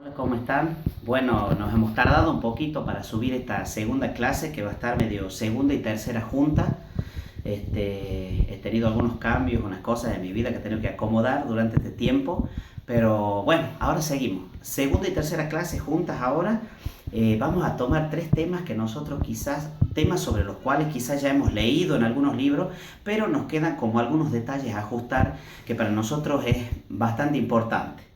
Hola, ¿cómo están? Bueno, nos hemos tardado un poquito para subir esta segunda clase que va a estar medio segunda y tercera junta. He tenido algunos cambios, unas cosas en mi vida que he tenido que acomodar durante este tiempo, pero bueno, ahora seguimos. Segunda y tercera clase juntas ahora. Vamos a tomar tres temas que nosotros temas sobre los cuales quizás ya hemos leído en algunos libros, pero nos quedan como algunos detalles a ajustar que para nosotros es bastante importante.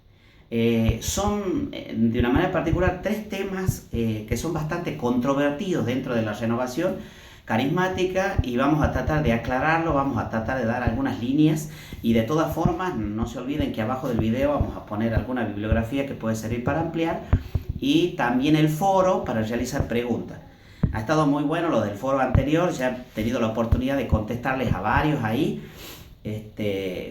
Son de una manera particular tres temas que son bastante controvertidos dentro de la renovación carismática y vamos a tratar de aclararlo, vamos a tratar de dar algunas líneas y de todas formas no se olviden que abajo del video vamos a poner alguna bibliografía que puede servir para ampliar y también el foro para realizar preguntas. Ha estado muy bueno lo del foro anterior, ya he tenido la oportunidad de contestarles a varios ahí.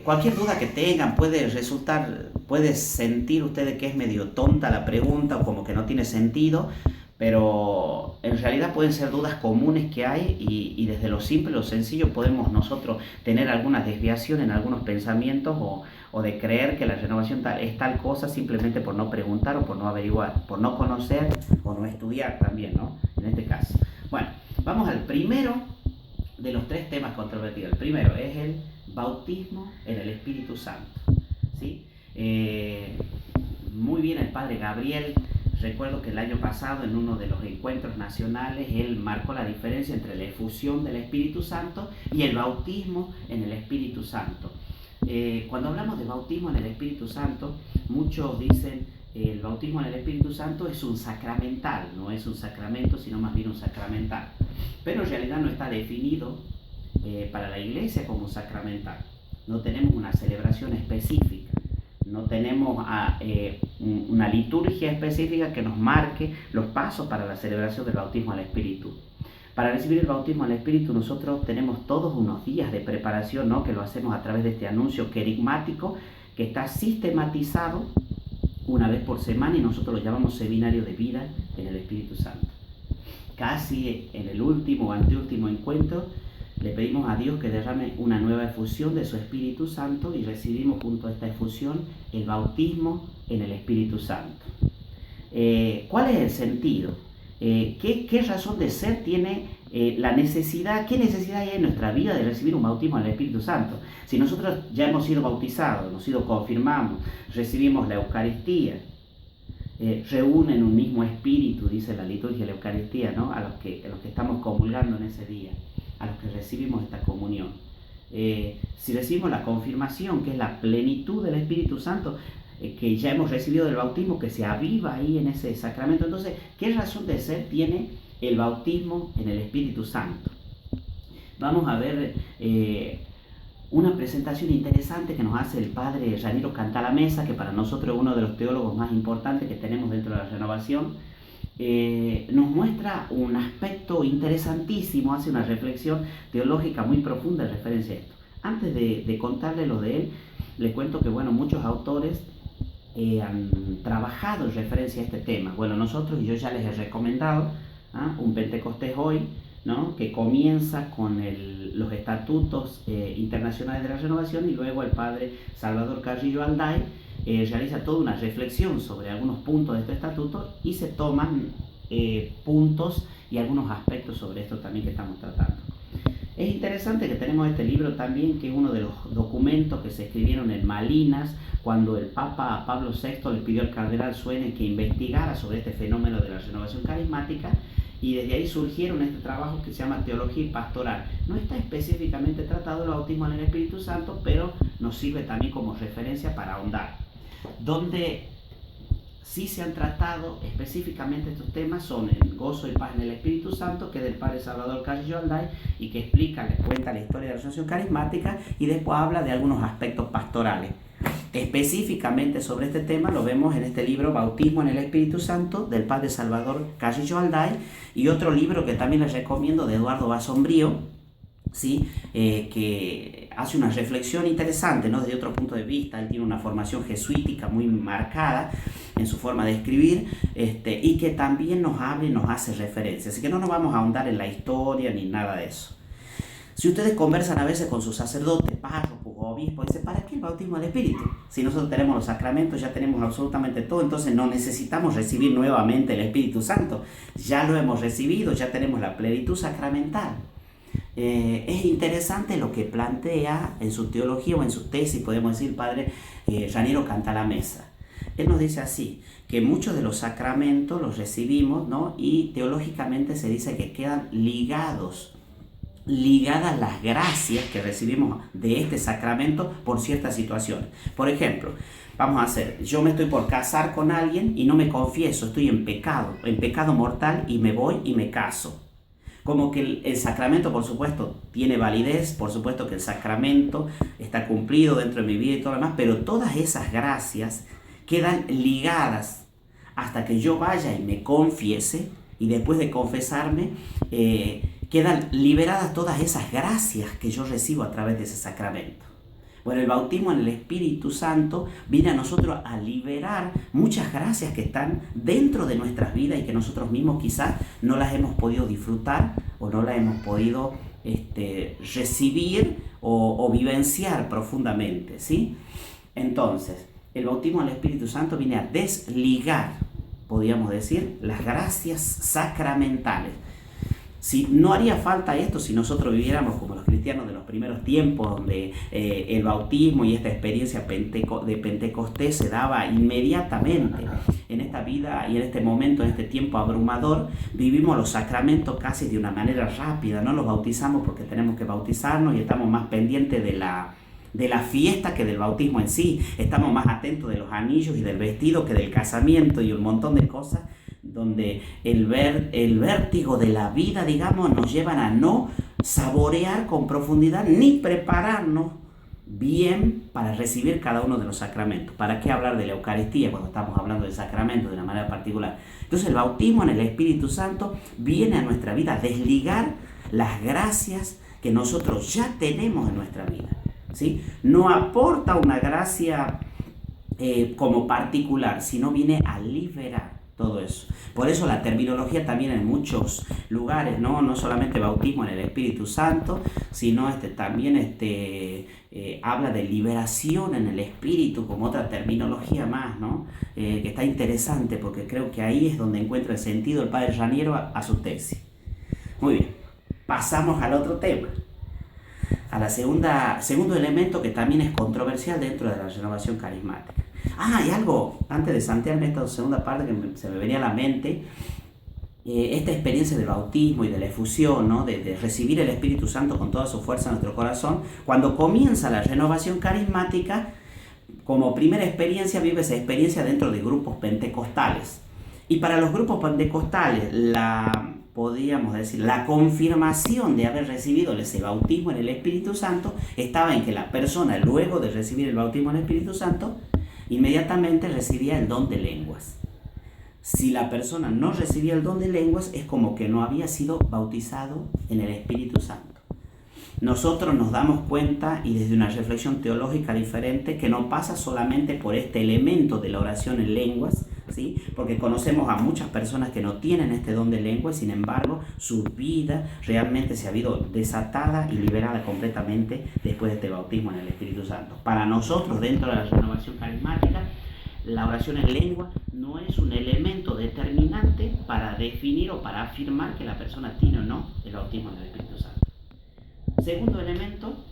Cualquier duda que tengan puede sentir ustedes que es medio tonta la pregunta o como que no tiene sentido, pero en realidad pueden ser dudas comunes que hay y desde lo simple, lo sencillo podemos nosotros tener alguna desviación en algunos pensamientos o de creer que la renovación es tal cosa simplemente por no preguntar o por no averiguar, por no conocer o no estudiar también, ¿no? En este caso. Bueno, vamos al primero de los tres temas controvertidos. El primero es el bautismo en el Espíritu Santo, ¿sí? Muy bien el padre Gabriel, recuerdo que el año pasado en uno de los encuentros nacionales él marcó la diferencia entre la efusión del Espíritu Santo y el bautismo en el Espíritu Santo. Cuando hablamos de bautismo en el Espíritu Santo, muchos dicen el bautismo en el Espíritu Santo es un sacramental, no es un sacramento, sino más bien un sacramental. Pero en realidad no está definido para la iglesia como sacramental. No tenemos una celebración específica, no tenemos una liturgia específica que nos marque los pasos para la celebración del bautismo al Espíritu. Para recibir el bautismo al Espíritu nosotros tenemos todos unos días de preparación, ¿no? Que lo hacemos a través de este anuncio querigmático que está sistematizado una vez por semana y nosotros lo llamamos seminario de vida en el Espíritu Santo. Casi en el último o anteúltimo encuentro le pedimos a Dios que derrame una nueva efusión de su Espíritu Santo y recibimos junto a esta efusión el bautismo en el Espíritu Santo. ¿Cuál es el sentido? ¿Qué razón de ser tiene la necesidad? ¿Qué necesidad hay en nuestra vida de recibir un bautismo en el Espíritu Santo? Si nosotros ya hemos sido bautizados, hemos sido confirmados, recibimos la Eucaristía, reúnen un mismo espíritu, dice la liturgia de la Eucaristía, ¿no? a los que estamos comulgando en ese día, a los que recibimos esta comunión. Si recibimos la confirmación, que es la plenitud del Espíritu Santo, que ya hemos recibido del bautismo, que se aviva ahí en ese sacramento, entonces, ¿qué razón de ser tiene el bautismo en el Espíritu Santo? Vamos a ver una presentación interesante que nos hace el padre Yaniro Cantalamessa, que para nosotros es uno de los teólogos más importantes que tenemos dentro de la renovación. Nos muestra un aspecto interesantísimo, hace una reflexión teológica muy profunda en referencia a esto. Antes de contarle lo de él, le cuento que bueno, muchos autores han trabajado en referencia a este tema. Bueno, nosotros, yo ya les he recomendado un Pentecostés hoy, ¿no? Que comienza con los estatutos internacionales de la renovación y luego el padre Salvador Carrillo Alday realiza toda una reflexión sobre algunos puntos de este estatuto y se toman puntos y algunos aspectos sobre esto también que estamos tratando. Es interesante que tenemos este libro también, que es uno de los documentos que se escribieron en Malinas, cuando el Papa Pablo VI le pidió al cardenal Suene que investigara sobre este fenómeno de la renovación carismática, y desde ahí surgieron este trabajo que se llama Teología y Pastoral. No está específicamente tratado el bautismo en el Espíritu Santo, pero nos sirve también como referencia para ahondar. Donde sí se han tratado específicamente estos temas son el gozo y paz en el Espíritu Santo, que es del padre Salvador Carrillo Alday y que cuenta la historia de la renovación carismática y después habla de algunos aspectos pastorales. Específicamente sobre este tema lo vemos en este libro Bautismo en el Espíritu Santo del padre Salvador Carrillo Alday y otro libro que también les recomiendo de Eduardo Basombrío, ¿sí? Que hace una reflexión interesante, ¿no? Desde otro punto de vista. Él tiene una formación jesuítica muy marcada en su forma de escribir y que también nos habla y nos hace referencia. Así que no nos vamos a ahondar en la historia ni nada de eso. Si ustedes conversan a veces con sus sacerdotes, párrocos obispos dicen, ¿para qué el bautismo del Espíritu? Si nosotros tenemos los sacramentos, ya tenemos absolutamente todo, entonces no necesitamos recibir nuevamente el Espíritu Santo. Ya lo hemos recibido, ya tenemos la plenitud sacramental. Es interesante lo que plantea en su teología o en su tesis, podemos decir, padre Raniero Cantalamessa. Él nos dice así, que muchos de los sacramentos los recibimos, ¿no? Y teológicamente se dice que quedan ligadas las gracias que recibimos de este sacramento por ciertas situaciones. Por ejemplo, vamos a hacer, yo me estoy por casar con alguien y no me confieso, estoy en pecado mortal, y me voy y me caso. Como que el sacramento, por supuesto, tiene validez, por supuesto que el sacramento está cumplido dentro de mi vida y todo lo demás, pero todas esas gracias quedan ligadas hasta que yo vaya y me confiese, y después de confesarme, quedan liberadas todas esas gracias que yo recibo a través de ese sacramento. Bueno, el bautismo en el Espíritu Santo viene a nosotros a liberar muchas gracias que están dentro de nuestras vidas y que nosotros mismos quizás no las hemos podido disfrutar o no las hemos podido recibir o vivenciar profundamente, ¿sí? Entonces, el bautismo en el Espíritu Santo viene a desligar, podríamos decir, las gracias sacramentales. Si no haría falta esto si nosotros viviéramos como los cristianos de los primeros tiempos, donde el bautismo y esta experiencia de Pentecostés se daba inmediatamente. En esta vida y en este momento, en este tiempo abrumador, vivimos los sacramentos casi de una manera rápida, no los bautizamos porque tenemos que bautizarnos y estamos más pendientes de la fiesta que del bautismo en sí. Estamos más atentos de los anillos y del vestido que del casamiento y un montón de cosas, donde el vértigo de la vida, digamos, nos llevan a no saborear con profundidad ni prepararnos bien para recibir cada uno de los sacramentos. ¿Para qué hablar de la Eucaristía cuando estamos hablando del sacramento de una manera particular? Entonces el bautismo en el Espíritu Santo viene a nuestra vida a desligar las gracias que nosotros ya tenemos en nuestra vida, ¿sí? No aporta una gracia como particular, sino viene a liberar todo eso. Por eso la terminología también en muchos lugares, no solamente bautismo en el Espíritu Santo, sino también habla de liberación en el Espíritu como otra terminología más, ¿no? Que está interesante, porque creo que ahí es donde encuentra el sentido el padre Raniero a su tesis. Muy bien, pasamos al otro tema, a la segundo elemento que también es controversial dentro de la renovación carismática. Y algo, antes de saltearme esta segunda parte que se me venía a la mente, esta experiencia del bautismo y de la efusión, ¿no? de recibir el Espíritu Santo con toda su fuerza en nuestro corazón. Cuando comienza la renovación carismática, como primera experiencia, vive esa experiencia dentro de grupos pentecostales. Y para los grupos pentecostales, podríamos decir, la confirmación de haber recibido ese bautismo en el Espíritu Santo estaba en que la persona, luego de recibir el bautismo en el Espíritu Santo, inmediatamente recibía el don de lenguas. Si la persona no recibía el don de lenguas, es como que no había sido bautizado en el Espíritu Santo. Nosotros nos damos cuenta, y desde una reflexión teológica diferente, que no pasa solamente por este elemento de la oración en lenguas, ¿sí? Porque conocemos a muchas personas que no tienen este don de lenguas, sin embargo, su vida realmente se ha visto desatada y liberada completamente después de este bautismo en el Espíritu Santo. Para nosotros, dentro de la renovación carismática, la oración en lengua no es un elemento determinante para definir o para afirmar que la persona tiene o no el bautismo en el Espíritu Santo. Segundo elemento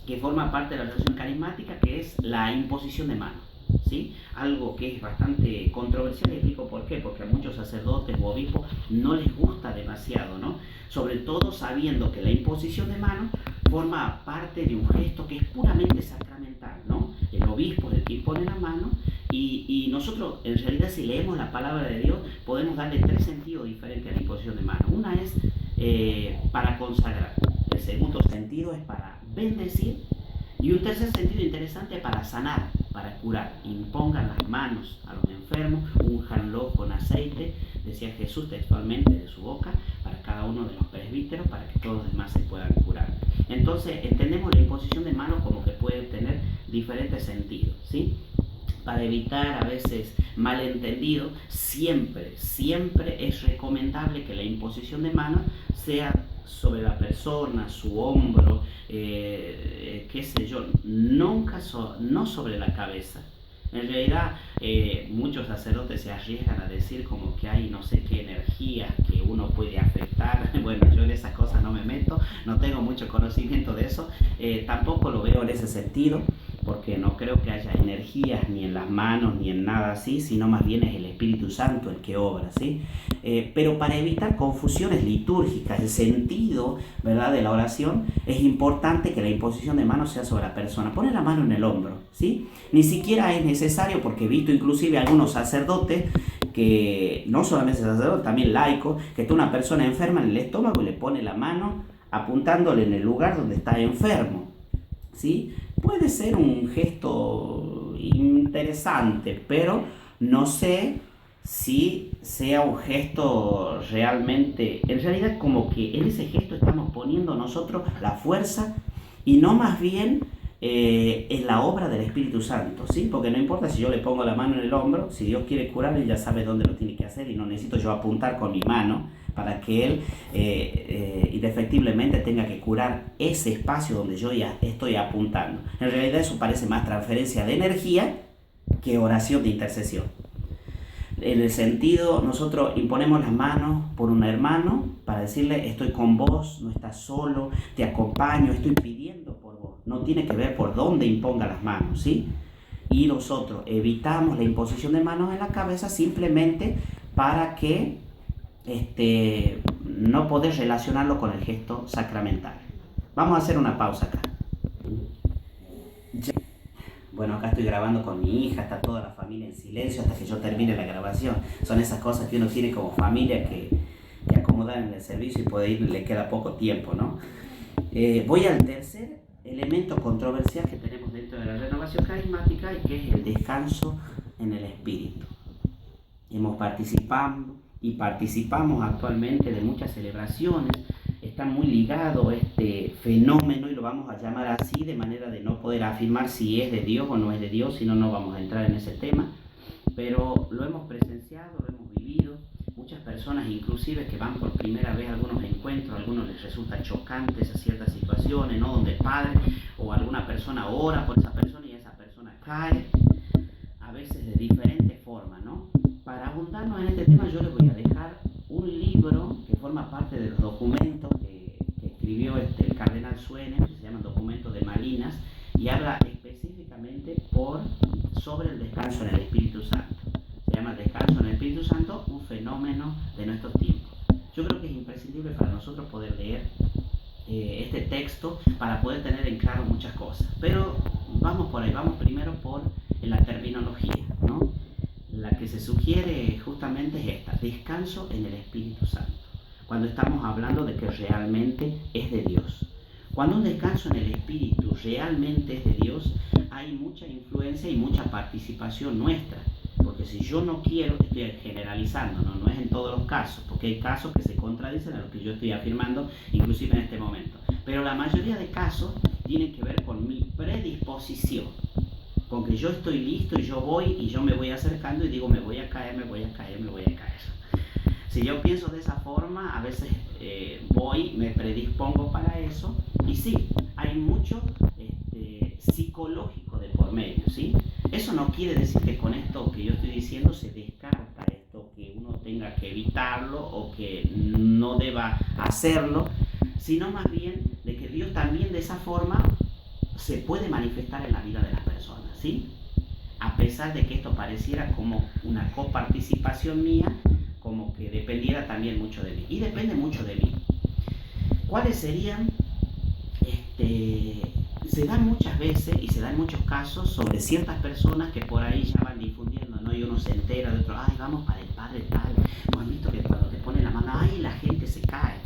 que forma parte de la renovación carismática, que es la imposición de manos, ¿sí? Algo que es bastante controversial, y explico por qué, porque a muchos sacerdotes o obispos no les gusta demasiado, ¿no? Sobre todo sabiendo que la imposición de manos forma parte de un gesto que es puramente sacramental, ¿no? El obispo es el que impone la mano, y nosotros, en realidad, si leemos la palabra de Dios, podemos darle tres sentidos diferentes a la imposición de manos. Una es para consagrar, el segundo sentido es para bendecir, y un tercer sentido interesante para sanar, para curar. Impongan las manos a los enfermos, únjanlo con aceite, decía Jesús textualmente de su boca, para cada uno de los presbíteros, para que todos los demás se puedan curar. Entonces entendemos la imposición de manos como que puede tener diferentes sentidos, ¿sí? Para evitar a veces malentendido, siempre es recomendable que la imposición de manos sea sobre la persona, su hombro, qué sé yo, nunca no sobre la cabeza. En realidad, muchos sacerdotes se arriesgan a decir como que hay no sé qué energías que uno puede afectar. Bueno, yo en esas cosas no me meto, no tengo mucho conocimiento de eso, tampoco lo veo en ese sentido, porque no creo que haya energías ni en las manos ni en nada así, sino más bien es el Espíritu Santo el que obra, ¿sí? Pero para evitar confusiones litúrgicas, el sentido, ¿verdad?, de la oración, es importante que la imposición de manos sea sobre la persona. Poner la mano en el hombro, ¿sí? Ni siquiera es necesario, porque he visto inclusive algunos sacerdotes, que no solamente sacerdotes, también laicos, que está una persona enferma en el estómago y le pone la mano apuntándole en el lugar donde está enfermo, ¿sí? Puede ser un gesto interesante, pero no sé si sea un gesto realmente, en realidad como que en ese gesto estamos poniendo nosotros la fuerza y no más bien en la obra del Espíritu Santo, ¿sí? Porque no importa si yo le pongo la mano en el hombro, si Dios quiere curarle, ya sabe dónde lo tiene que hacer y no necesito yo apuntar con mi mano para que Él indefectiblemente tenga que curar ese espacio donde yo ya estoy apuntando. En realidad eso parece más transferencia de energía que oración de intercesión. En el sentido, nosotros imponemos las manos por un hermano para decirle: estoy con vos, no estás solo, te acompaño, estoy pidiendo por vos. No tiene que ver por dónde imponga las manos, ¿sí? Y nosotros evitamos la imposición de manos en la cabeza simplemente para que no poder relacionarlo con el gesto sacramental. Vamos a hacer una pausa acá. Bueno, acá estoy grabando con mi hija, está toda la familia en silencio hasta que yo termine la grabación. Son esas cosas que uno tiene como familia que acomodar en el servicio y puede ir, le queda poco tiempo, ¿no? Voy al tercer elemento controversial que tenemos dentro de la renovación carismática, y que es el descanso en el espíritu. Hemos participado y participamos actualmente de muchas celebraciones. Está muy ligado este fenómeno, y lo vamos a llamar así, de manera de no poder afirmar si es de Dios o no es de Dios, si no, no vamos a entrar en ese tema, pero lo hemos presenciado, lo hemos vivido. Muchas personas inclusive que van por primera vez a algunos encuentros, a algunos les resulta chocante esas ciertas situaciones, ¿no?, donde el padre o alguna persona ora por esa persona y esa persona cae, a veces de diferentes formas, ¿no? Para abundarnos en este tema, yo les voy a dejar un libro que forma parte de los documentos que escribió el cardenal Suener, que se llama Documentos de Malinas, y habla específicamente sobre el descanso en el Espíritu Santo. Se llama Descanso en el Espíritu Santo, un fenómeno de nuestros tiempos. Yo creo que es imprescindible para nosotros poder leer este texto para poder tener en claro muchas cosas. Pero vamos por ahí, vamos primero por la terminología, ¿no? La que se sugiere justamente es esta: descanso en el Espíritu Santo, cuando estamos hablando de que realmente es de Dios. Cuando un descanso en el Espíritu realmente es de Dios, hay mucha influencia y mucha participación nuestra. Porque si yo no quiero, estoy generalizando, no es en todos los casos, porque hay casos que se contradicen a lo que yo estoy afirmando, inclusive en este momento. Pero la mayoría de casos tienen que ver con mi predisposición, con que yo estoy listo y yo voy y yo me voy acercando y digo: me voy a caer, me voy a caer, me voy a caer. Si yo pienso de esa forma, a veces voy, me predispongo para eso, y sí, hay mucho psicológico de por medio, ¿sí? Eso no quiere decir que con esto que yo estoy diciendo se descarta esto, que uno tenga que evitarlo o que no deba hacerlo, sino más bien de que Dios también de esa forma se puede manifestar en la vida de las personas, ¿sí? A pesar de que esto pareciera como una coparticipación mía, como que dependiera también mucho de mí, y depende mucho de mí. ¿Cuáles serían? Se dan muchas veces y se dan muchos casos sobre ciertas personas que por ahí ya van difundiendo, ¿no? Y uno se entera de otro: ay, vamos para el Padre tal. ¿No has visto que cuando te ponen la mano, ay, la gente se cae?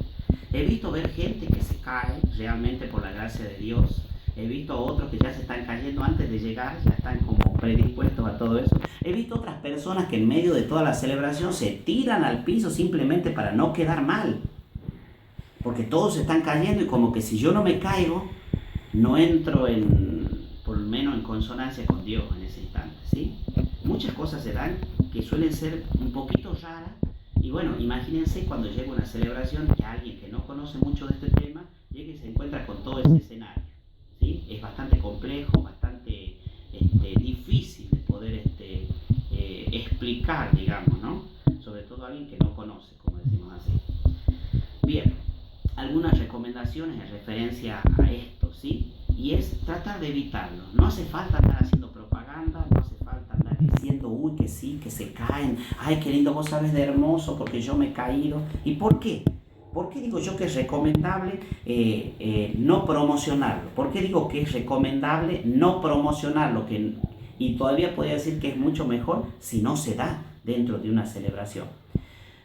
He visto ver gente que se cae realmente por la gracia de Dios. He visto otros que ya se están cayendo antes de llegar, ya están como predispuestos a todo eso. He visto otras personas que en medio de toda la celebración se tiran al piso simplemente para no quedar mal, porque todos se están cayendo, y como que si yo no me caigo, no entro por lo menos en consonancia con Dios en ese instante, ¿sí? Muchas cosas se dan que suelen ser un poquito raras, Y bueno, imagínense cuando llega una celebración que alguien que no conoce mucho de este tema llega y se encuentra con todo ese escenario, ¿sí? Es bastante complejo, bastante difícil de poder explicar, digamos, ¿no? Sobre todo a alguien que no conoce, como decimos así. Bien, algunas recomendaciones en referencia a esto, ¿sí? Y es tratar de evitarlo. No hace falta andar haciendo propaganda, no hace falta andar diciendo, uy, que sí, que se caen, ay, qué lindo, vos sabes de hermoso, porque yo me he caído. ¿Y por qué? ¿Por qué digo yo que es recomendable no promocionarlo? ¿Por qué digo que es recomendable no promocionarlo? Y todavía podría decir que es mucho mejor si no se da dentro de una celebración.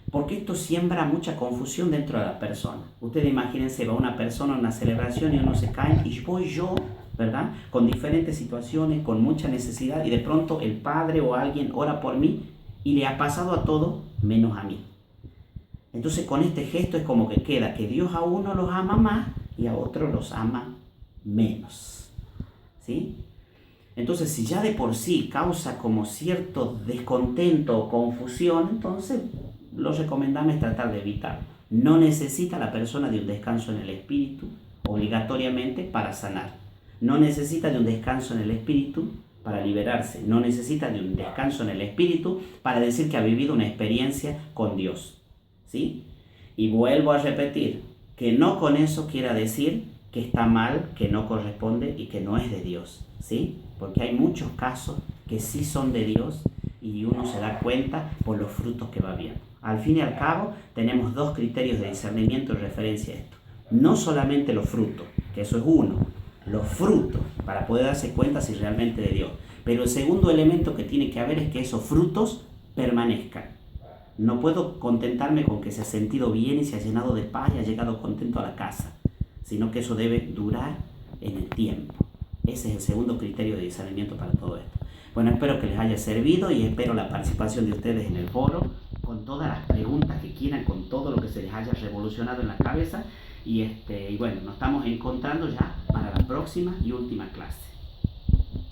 Porque esto siembra mucha confusión dentro de la persona. Ustedes imagínense, va una persona a una celebración y uno se cae y voy yo, ¿verdad? Con diferentes situaciones, con mucha necesidad y de pronto el padre o alguien ora por mí y le ha pasado a todo menos a mí. Entonces con este gesto es como que queda que Dios a uno los ama más y a otros los ama menos, ¿sí? Entonces si ya de por sí causa como cierto descontento o confusión, entonces lo recomendable es tratar de evitarlo. No necesita la persona de un descanso en el espíritu obligatoriamente para sanar. No necesita de un descanso en el espíritu para liberarse. No necesita de un descanso en el espíritu para decir que ha vivido una experiencia con Dios, ¿sí? Y vuelvo a repetir, que no con eso quiera decir que está mal, que no corresponde y que no es de Dios, ¿sí? Porque hay muchos casos que sí son de Dios y uno se da cuenta por los frutos que va viendo. Al fin y al cabo, tenemos dos criterios de discernimiento en referencia a esto. No solamente los frutos, que eso es uno, los frutos, para poder darse cuenta si realmente es de Dios. Pero el segundo elemento que tiene que haber es que esos frutos permanezcan. No puedo contentarme con que se ha sentido bien y se ha llenado de paz y ha llegado contento a la casa, sino que eso debe durar en el tiempo. Ese es el segundo criterio de discernimiento para todo esto. Bueno, espero que les haya servido y espero la participación de ustedes en el foro, con todas las preguntas que quieran, con todo lo que se les haya revolucionado en la cabeza. Y bueno, nos estamos encontrando ya para la próxima y última clase.